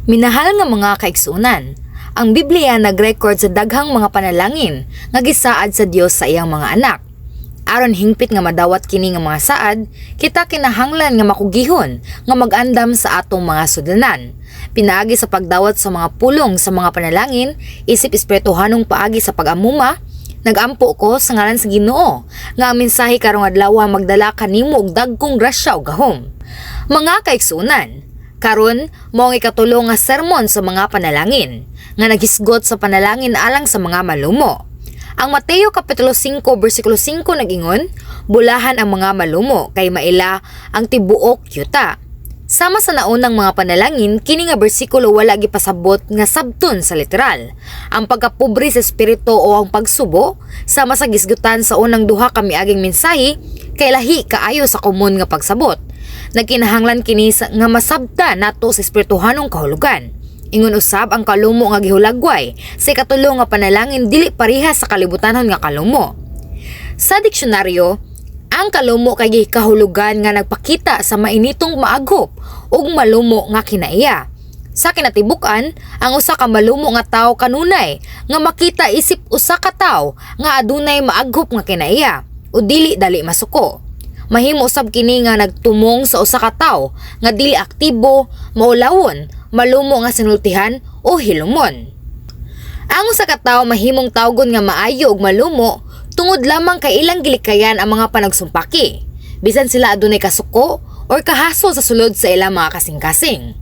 Minahal nga mga kaigsunan, ang Biblia nag-record sa daghang mga panalangin nga gisaad sa Dios sa iyang mga anak. Aron hingpit nga madawat kini nga mga saad, kita kinahanglan nga makugihon nga mag-andam sa atong mga sudlanan. Pinaagi sa pagdawat sa mga pulong sa mga panalangin, isip espirituhanong paagi sa pag-amuma, nagampo ko sa ngalan sa Ginoo nga ang mensahe karong adlaw magdala kanimo og dagkong grasya ug gahom. Mga kaigsunan, karon mao ang ikatulong nga sermon sa mga panalangin nga naghisgot sa panalangin alang sa mga malumo. Ang Mateo kapitulo 5 bersikulo 5 nag-ingon, bulahan ang mga malumo kay maila ang tibuok yuta. Sama sa naunang mga panalangin, kini nga bersikulo wala gipasabot nga sabton sa literal. Ang pagkapobre sa espiritu o ang pagsubo, sama sa gisgutan sa unang duha ka miaging mensahe, kay lahi kaayo sa komon nga pagsabot. Nagkinahanglan kini nga masabta nato sa espirituhanong kahulugan. Ingon usab ang kalumo nga gihulagway sa ikatulong nga panalangin dili parehas sa kalibutanon nga kalumo. Sa diksyonaryo, ang kalumo kay kahulugan nga nagpakita sa mainitong maaghop ug malumo nga kinaiya. Sa kinatibuk-an, ang usa ka malumo nga tawo kanunay nga makita isip usa ka tawo nga adunay maaghop nga kinaiya o dili dali masuko. Mahimo usab kini nga nagtumong sa usa ka tawo nga dili aktibo, maulawon, malumo nga sinultihan o hilumon. Ang usa ka tawo mahimong tawgon nga maayo ug malumo tungod lamang kay ilang gilikayan ang mga panagsumpaki, bisan sila adunay kasuko or kahasol sa sulod sa ilang mga kasing-kasing.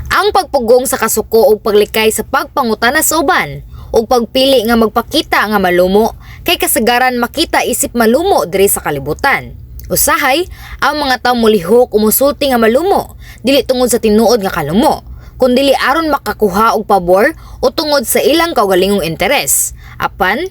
Ang pagpugong sa kasuko ug paglikay sa pagpangutana sa uban ug pagpili nga magpakita nga malumo kay kasagaran makita isip malumo diri sa kalibutan. Usahay, ang mga tawo mulihok o musulti nga malumo dili tungod sa tinuod nga kalumo, kundi aron makakuha og pabor o tungod sa ilang kaugalingong interes. Apan,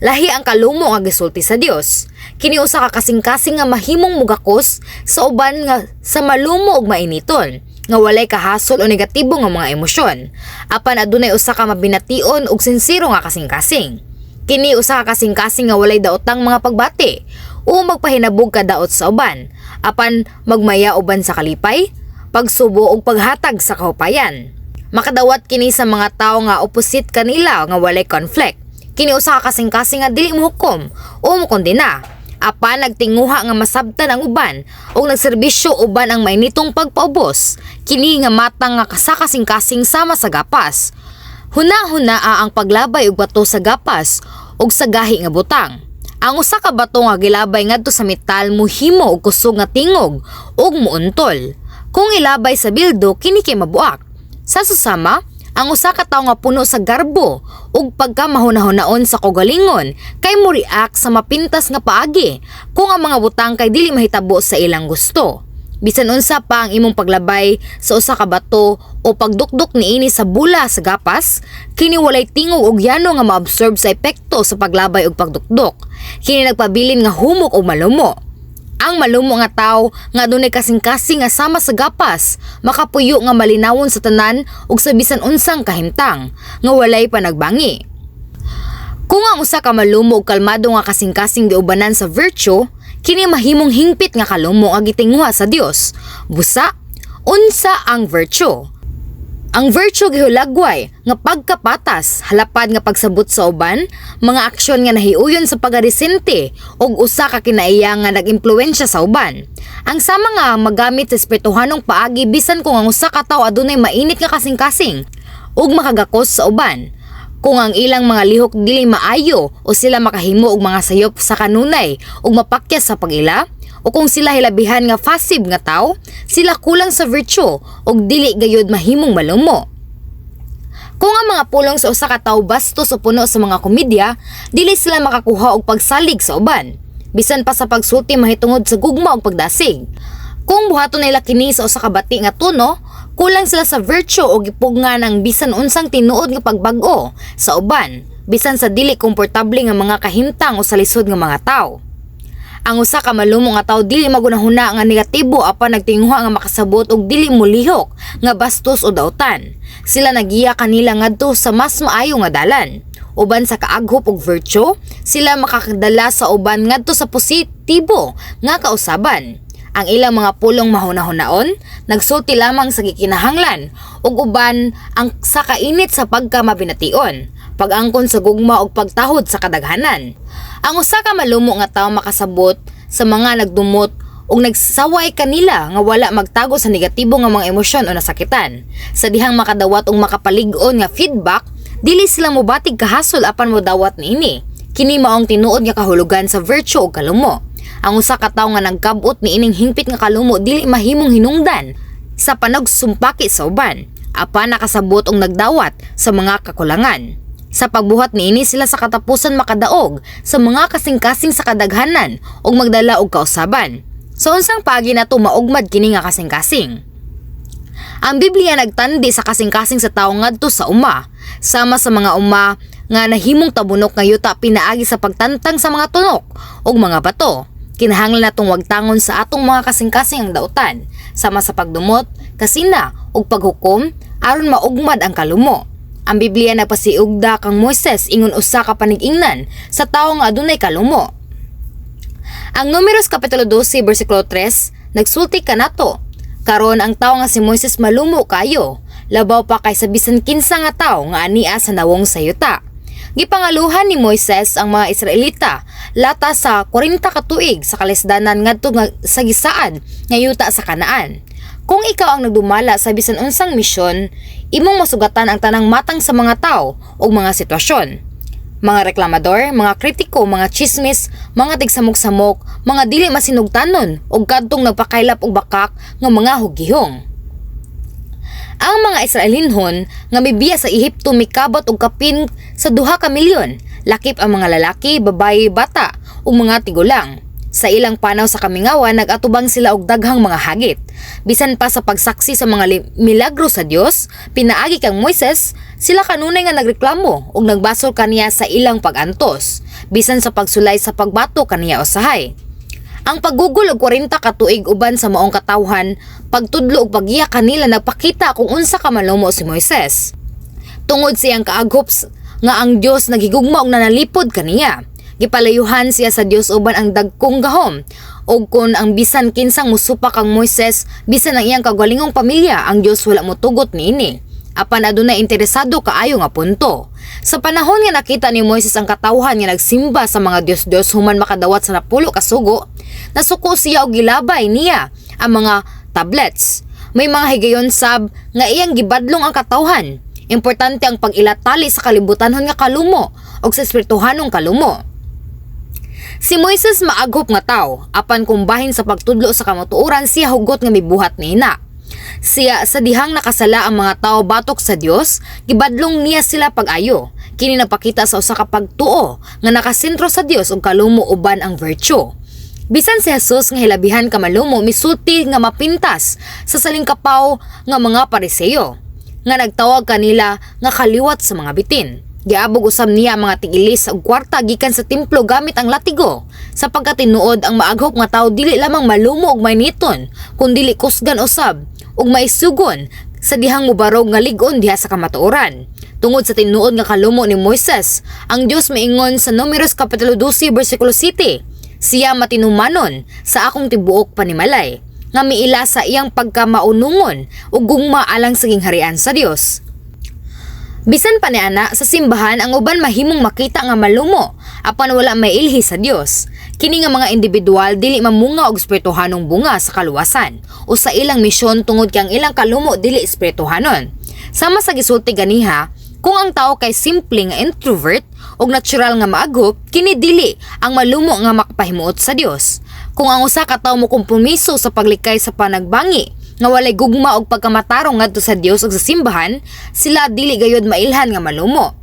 lahi ang kalumo nga gisulti sa Dios. Kini usa ka kasing-kasing nga mahimong mugakos sa uban nga sa malumo ug mainiton, nga walay kahasol o negatibo nga mga emosyon. Apan adunay usa ka mabination ug sinsero nga kasing-kasing. Kini usa ka kasing-kasing nga walay daotang mga pagbati o magpahinabog ka daot sa uban, apan magmaya uban sa kalipay, pagsubo ug paghatag sa kahupayan. Makadawat kini sa mga tawo nga opposite kanila nga walay conflict. Kini usa ka kasing-kasing nga dili mohukom o mokondena, apan nagtinguha nga masabtan ang uban ug nagserbisyo uban ang mainitong pagpaubos. Kini nga matang nga kasing-kasing sama sa gapas. Huna-hunaa ang paglabay og bato sa gapas ug sa gahi nga butang. Ang usa ka bato nga gilabay ngadto sa metal mohimo og kusog nga tingog ug muuntol. Kung ilabay sa bildo, kini kay mabuak. Sa susama, ang usa ka tawo nga puno sa garbo ug pagkamahuna-hunaon sa kaugalingon kay mo-react sa mapintas nga paagi kung ang mga butang kay dili mahitabo sa ilang gusto. Bisan unsa pa ang imong paglabay sa usa ka bato o pagdukdok niini sa bula sa gapas, kini walay tingog og yano nga maabsorb sa epekto sa paglabay ug pagdukdok. Kini nagpabilin nga humok o malumo. Ang malumo nga tawo nga adunay kasing-kasing nga sama sa gapas, makapuyo nga malinawon sa tanan ug sa bisan unsang kahimtang nga walay panagbangi. Kung ang usa ka malumo ug kalmado nga kasing-kasing giubanan sa virtue, kini mahimong hingpit nga kalumo nga gitinguha sa Dios. Busa, unsa ang virtue? Ang virtue gihulagway nga pagkapatas, halapad nga pagsabot sa uban, mga aksyon nga nahiuyon sa pagaresente ug usa ka kinaiya nga nag-impluwensya sa uban. Ang sama nga magamit sa espirituhanong paagi bisan kung ang usa ka tawo adunay mainit nga kasing-kasing ug makagakos sa uban. Kung ang ilang mga lihok dili maayo o sila makahimo og mga sayop sa kanunay ug mapakyas sa pag-ila, o kung sila hilabihan nga passive nga tawo, sila kulang sa virtue ug dili gayud mahimong malumo. Kung ang mga pulong sa usa ka tawo bastos o puno sa mga komedya, dili sila makakuha og pagsalig sa uban, bisan pa sa pagsulti mahitungod sa gugma ug pagdasig. Kung buhaton nila kini sa usa ka bati nga tuno, kulang sila sa virtue o gipugngan ang bisan unsang tinuod nga pagbag-o sa uban, bisan sa dili komportable nga mga kahimtang o sa lisod nga mga tawo. Ang usa ka malumo nga tawo dili magunahuna nga negatibo apan nagtinguha nga makasabot og dili molihok nga bastos o dautan. Sila nagiya kanila ngadto sa mas maayo nga dalan. Uban sa kaaghop og virtue, sila makakadala sa uban ngadto sa positibo nga kausaban. Ang ilang mga pulong mahunahon nagsulti lamang sa gikinahanglan ug uban ang sa kainit sa pagkamabination, pag-angkon sa gugma ug pagtahod sa kadaghanan. Ang usa ka malumo nga tawo makasabot sa mga nagdumot ug nagsaway kanila nga wala magtago sa negatibo nga mga emosyon o nasakitan. Sa dihang makadawat ug makapalig-on nga feedback, dili sila mobatig kahasol apan modawat niini. Kini maong tinuod nga kahulugan sa virtue ug kalumo. Ang usa ka tawo nga nagkabot niining hingpit nga kalumo dili mahimong hinungdan sa panagsumpaki sa uban, apan nakasabot og nagdawat sa mga kakulangan. Sa pagbuhat niini sila sa katapusan makadaog sa mga kasing-kasing sa kadaghanan ug magdala og kausaban. Sa unsang paagi nato maugmad kini nga kasing-kasing. Ang Biblia nagtandi sa kasing-kasing sa tawo ngadto sa uma, sama sa mga uma nga nahimong tabunok nga yuta pinaagi sa pagtantang sa mga tunok ug mga bato. Kinahanglan natong wagtangon sa atong mga kasing-kasing ang dautan, sama sa pagdumot, kasina ug paghukom aron maugmad ang kalumo. Ang Biblia nagpasiugda kang Moises ingon usa ka panig-ingnan sa tawo nga adunay kalumo. Ang Números kapitulo 12 bersikulo 3 nagsulti kanato, karon ang tawo nga si Moises malumo kayo, labaw pa kay sa bisan kinsa nga tawo nga ania sa nawong sa yuta. Gipangaluhan ni Moises ang mga Israelita lata sa 40 ka tuig sa kalisdanan ngadto sa gisaad nga yuta sa Kanaan. Kung ikaw ang nagdumala sa bisan unsang misyon, imong masugatan ang tanang matang sa mga tawo o mga sitwasyon. Mga reklamador, mga kritiko, mga chismis, mga tigsamok-samok, mga dili masinugtanon ug kadtong nagpakaylap og bakak nga mga hugihong. Ang mga Israelinhon nga mibiya sa Ehipto mikabot og kapin sa 2 ka milyon, lakip ang mga lalaki, babayi, bata ug mga tigulang. Sa ilang panaw sa kamingawan nagatubang sila og daghang mga hagit. Bisan pa sa pagsaksi sa mga milagro sa Dios, pinaagi kang Moises, sila kanunay nga nagreklamo ug nagbasol kaniya sa ilang pag-antos, bisan sa pagsulay sa pagbato kaniya usahay. Ang paggugol og 40 ka tuig uban sa maong katawhan, pagtudlo ug paggiya kanila nagpakita kung unsa ka malumo si Moises. Tungod siyang kaaghops nga ang Dios naghigugma og nanalipod kaniya. Gipalayuhan siya sa Dios uban ang dagkong gahom ug kun ang bisan kinsang musupak kang Moises, bisan ang iyang kagwalingong pamilya, ang Dios wala motugot niini. Apan adunay interesado kaayo nga punto. Sa panahon nga nakita ni Moises ang katawhan nga nagsimba sa mga Dios-Dios human makadawat sa 10 ka sugo, nasuko siya og gilabay niya ang mga tablets. May mga higayon sab nga iyang gibadlong ang katawhan. Importante ang pag-ilatali sa kalibutanhon nga kalumo o sa espirituhanong kalumo. Si Moises maaghop nga tawo, apan kung bahin sa pagtudlo sa kamutuoran siya hugot nga mibuhat niina. Siya sa dihang nakasala ang mga tao batok sa Dios, gibadlong niya sila pag-ayo. Kini napakita sa usa ka pagtuo nga nakasentro sa Dios ug kalumo uban ang virtue. Bisan si Jesus nga hilabihan ka malumo, misulti nga mapintas sa salingkapaw nga mga Pariseo nga nagtawag kanila nga kaliwat sa mga bitin. Giabog usab niya ang mga tigilis ug kwarta gikan sa templo gamit ang latigo, sapagkat tinuod ang maaghop nga tawo dili lamang malumo og mainiton, kundi kusgan usab ug maisugon sa dihang mubarog nga lig-on diha sa kamatuoran. Tungod sa tinuod nga kalumo ni Moises, ang Dios maingon sa Números kapitulo 12 bersikulo 7, siya matinumanon sa akong tibuok panimalay, nga miila sa iyang pagkamaunungon ug gugma alang sa gingharian sa Dios. Bisan pa niana sa simbahan ang uban mahimong makita nga malumo apan wala mailhi sa Dios. Kini nga mga individual dili mamunga og espirituhanong bunga sa kaluwasan o sa ilang misyon tungod kay ang ilang kalumo dili espirituhanon. Sama sa gisulti ganiha, kung ang tao kay simple nga introvert og natural nga maaghop, kini dili ang malumo nga makapahimuot sa Dios. Kung ang usa ka tawo mo kompromiso sa paglikay sa panagbangi nga walay gugma og pagkamatarong ngadto sa Dios ug sa simbahan, sila dili gayud mailhan nga malumo.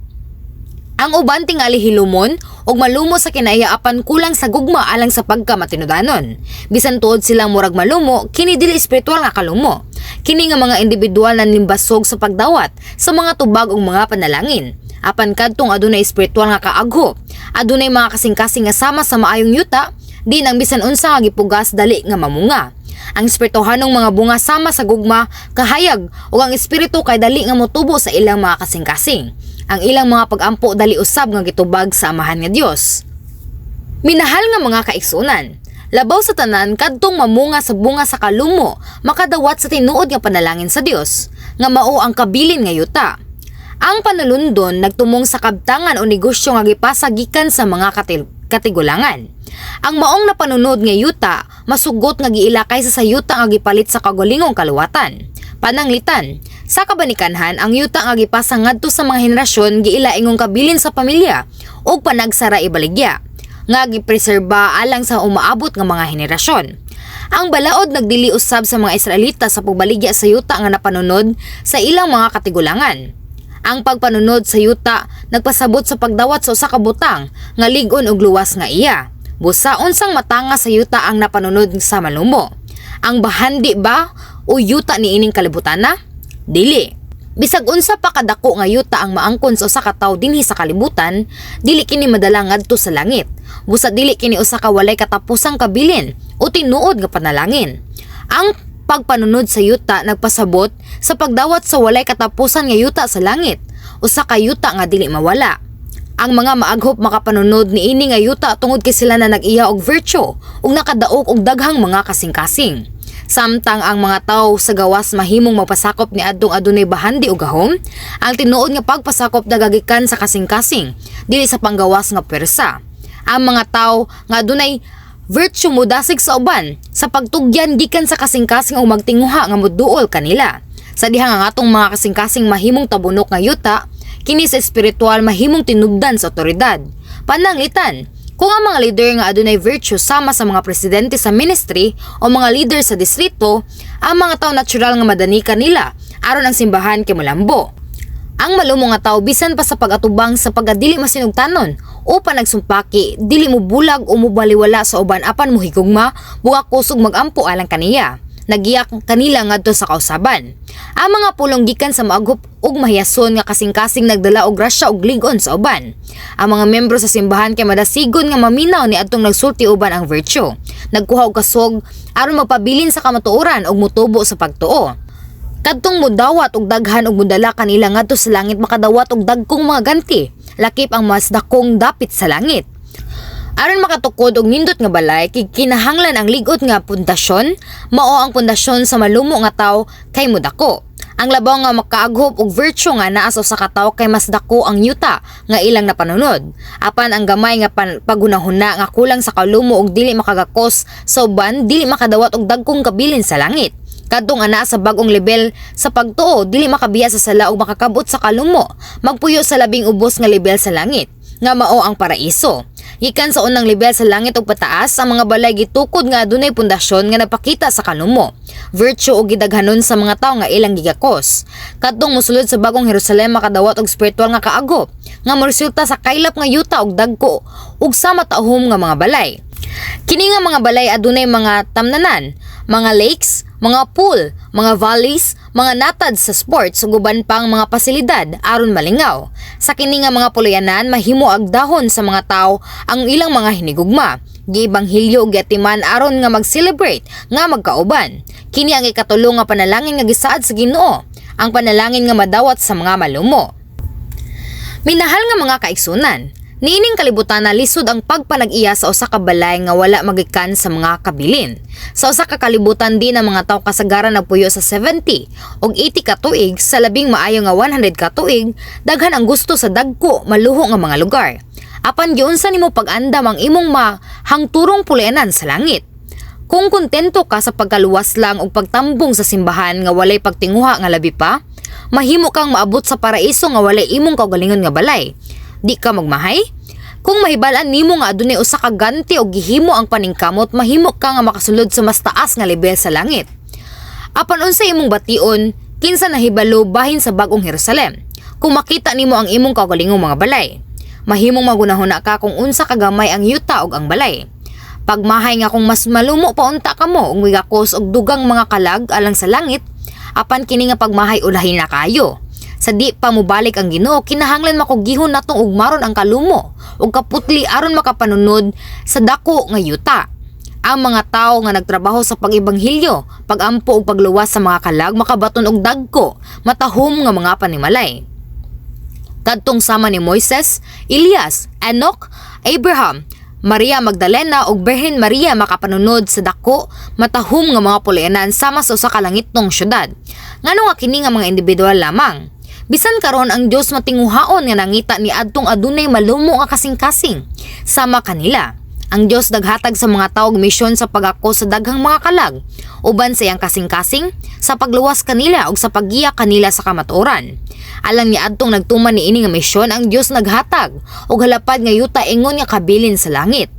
Ang uban tingali hilumon og malumo sa kinaiya apan kulang sa gugma alang sa pagkamatinudanon. Bisan tuod silang murag malumo, kini dili espiritual nga kalumo. Kini nga mga individual na nimbasog sa pagdawat sa mga tubag ug mga panalangin. Apan kadtong adunay espiritual nga kaaghop, adunay mga kasing-kasing nga sama sa maayong yuta, di nang bisan unsa nga gipugas dali nga mamunga. Ang espirituhanong mga bunga sama sa gugma, kahayag ug ang espiritu kay dali nga motubo sa ilang mga kasing-kasing. Ang ilang mga pag-ampo dali usab nga gitubag sa amahan nga Dios. Minahal nga mga kaigsunan, Labaw sa tanan kadtong mamunga sa bunga sa kalumo, makadawat sa tinuod nga panalangin sa Dios, nga mao ang kabilin nga yuta. Ang panulundon nagtumong sa kabtangan o negosyo nga gipasa gikan sa mga katigulangan. Ang maong napanunod nga yuta, masugot nga giilakay sa yuta nga gipalit sa kagulingong kaluwatan. Pananglitan, sa kabanikanhan ang yuta nga gipasa ngadto sa mga henerasyon giilaingong kabilin sa pamilya ug panagsara ibaligya nga gipreserba alang sa umaabot nga mga henerasyon. Ang balaod nagdili usab sa mga Israelita sa pagbaligya sa yuta nga napanunod sa ilang mga katigulangan. Ang pagpanunod sa yuta nagpasabot sa pagdawat sa usa ka butang nga lig-on og luwas nga iya. Busa unsang matanga sa yuta ang napanunod sa malumo. Ang bahandi ba o yuta ni ining kalibutana? Dili. Bisag unsa pa kadako nga yuta ang maangkon sa usa ka tawo dinhi sa kalibutan, dili kini madala ngadto sa langit. Busa dili kini usa ka walay katapusang kabilin o tinuod nga panalangin. Ang pagpanunod sa yuta nagpasabot sa pagdawat sa walay katapusan nga yuta sa langit, usa ka yuta nga dili mawala. Ang mga maaghop makapanunod ni ini nga yuta tungod kay sila na nag-iya og virtue ug nakadaog og daghang mga kasing-kasing. Samtang ang mga tawo sa gawas mahimong magpasakop ni adtong adunay bahandi ug gahom, ang tinuod nga pagpasakop nagagikan sa kasing-kasing dili sa panggawas nga pwersa. Ang mga tawo nga adunay virtue mudasig sa uban sa pagtugyan gikan sa kasing-kasing o magtinguha nga moduol kanila. Sa diha nga atong mga kasing-kasing mahimong tabunok nga yuta, kini sa espiritual mahimong tinubdan sa otoridad. Pananglitan, kung ang mga leader nga adunay virtue sama sa mga presidente sa ministry o mga leader sa distrito, ang mga tawo natural nga madani kanila aron ang simbahan kay molambo. Ang malumo nga tawo bisan pa sa pagatubang sa pagdili masinugtanon o panagsumpaki, dili mo bulag o mubaliwala sa uban apan muhigugma, buga kusog magampo alang kaniya. Nagiyak kanila ngadto sa kausaban. Ang mga pulong gikan sa maaghop ug mahiyason nga kasing-kasing nagdala og grasya ug lig-on sa uban. Ang mga membro sa simbahan kay madasigon nga maminaw ni adtong nagsulti uban ang virtue. Nagkuha og kasog aron magpabilin sa kamatuoran ug mutubo sa pagtuo. Kadtong mudawat og daghan ug mudala kanila ngadto sa langit makadawat og dagkong mga ganti. Lakip ang mas dakong dapit sa langit. Aron makatukod og nindot nga balay, kinahanglan ang ligot nga pundasyon, mao ang pundasyon sa malumo nga tawo kay mudako. Ang labaw nga makaaghop og virtue nga naa sa usa ka tawo kay mas dako ang yuta nga ilang napanunod. Apan ang gamay nga pagunahuna nga kulang sa kalumo og dili makagakos sa uban, dili makadawat og dagkong kabilin sa langit. Kadtong ana sa bagong level sa pagtuo, dili makabiya sa sala ug makakabot sa kalumo, magpuyo sa labing ubos nga level sa langit, nga mao ang paraiso. Gikan sa unang level sa langit ug pataas, ang mga balay gitukod nga adunay pundasyon nga napakita sa kalumo, virtue ug gidaghanon sa mga tawo nga ilang gigakos. Kadtong mosulod sa bagong Jerusalem makadawat og spiritual nga kaagop, nga moresulta sa kaylap nga yuta ug dagko ug sa matahom nga mga balay. Kini nga mga balay adunay mga tamnanan, mga lakes, mga pool, mga valleys, mga natad sa sports ug uban pang mga pasilidad aron malingaw. Sa kini nga mga puluyanan mahimo agdahon sa mga tawo ang ilang mga hinigugma. Giibanghilyo ug giatiman aron nga mag-celebrate nga magkauban. Kini ang ikatulong nga panalangin nga gisaad sa Ginoo, ang panalangin nga madawat sa mga malumo. Minahal nga mga kaigsunan, niining kalibutan na lisod ang pagpanag-iya sa usa ka balay nga wala magikan sa mga kabilin. Sa usa ka kalibutan din ang mga tawo kasagaran nagpuyo sa 70 ug 80 ka tuig, sa labing maayo nga 100 ka tuig, daghan ang gusto sa dagko maluho nga mga lugar. Apan giunsa nimo pag-andam ang imong mahangturong puluyanan sa langit? Kung kontento ka sa pagkaluwas lang ug pagtambong sa simbahan nga walay pagtinguha nga labi pa, mahimo kang maabot sa paraiso nga walay imong kaugalingon nga balay. Di ka magmahay? Kung mahibalaan nimo nga adunay usa ka ganti o gihimo ang paningkamot, mahimo ka nga makasulod sa mas taas nga level sa langit. Apan unsay imong bation, kinsa nahibalo bahin sa bagong Jerusalem? Kung makita nimo ang imong kaugalingong mga balay, mahimong magunahuna ka kung unsa kagamay ang yuta ug ang balay. Pagmahay nga kung mas malumo pa unta kamo ug migakos og dugang mga kalag alang sa langit, apan kini nga pagmahay ulahin na kayo. Sa di pa mobalik ang Ginoo, kinahanglan makugihon natong ugmaron ang kalumo ug kaputli aron makapanunod sa dako nga yuta. Ang mga tawo nga nagtrabaho sa pag-ibanghilyo, pagampo ug pagluwas sa mga kalag, makabaton og dagko, matahom nga mga panimalay. Kadtong sama ni Moises, Elias, Enoch, Abraham, Maria Magdalena ug Birhen Maria makapanunod sa dako matahom nga mga pulianan sama sa usa ka langitnong syudad. Ngano nga kini nga mga individual lamang. Bisan karon ang Dios matinguhaon nga nangita ni adtong adunay malumo nga kasing-kasing sama kanila. Ang Dios naghatag sa mga tawo og misyon sa pagako sa daghang mga kalag, uban sa iyang kasing-kasing sa pagluwas kanila ug sa paggiya kanila sa kamatuoran. Alang ni adtong nagtuman ni ini nga misyon ang Dios naghatag og halapad nga yuta ingon nga kabilin sa langit.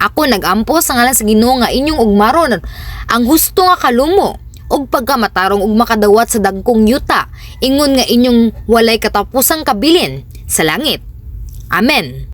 Ako nagampo sa ngalan sa Ginoo nga inyong ugmaron ang husto nga kalumo ug pagkamatarong ug makadawat sa dagkong yuta ingon nga inyong walay katapusang kabilin sa langit. Amen.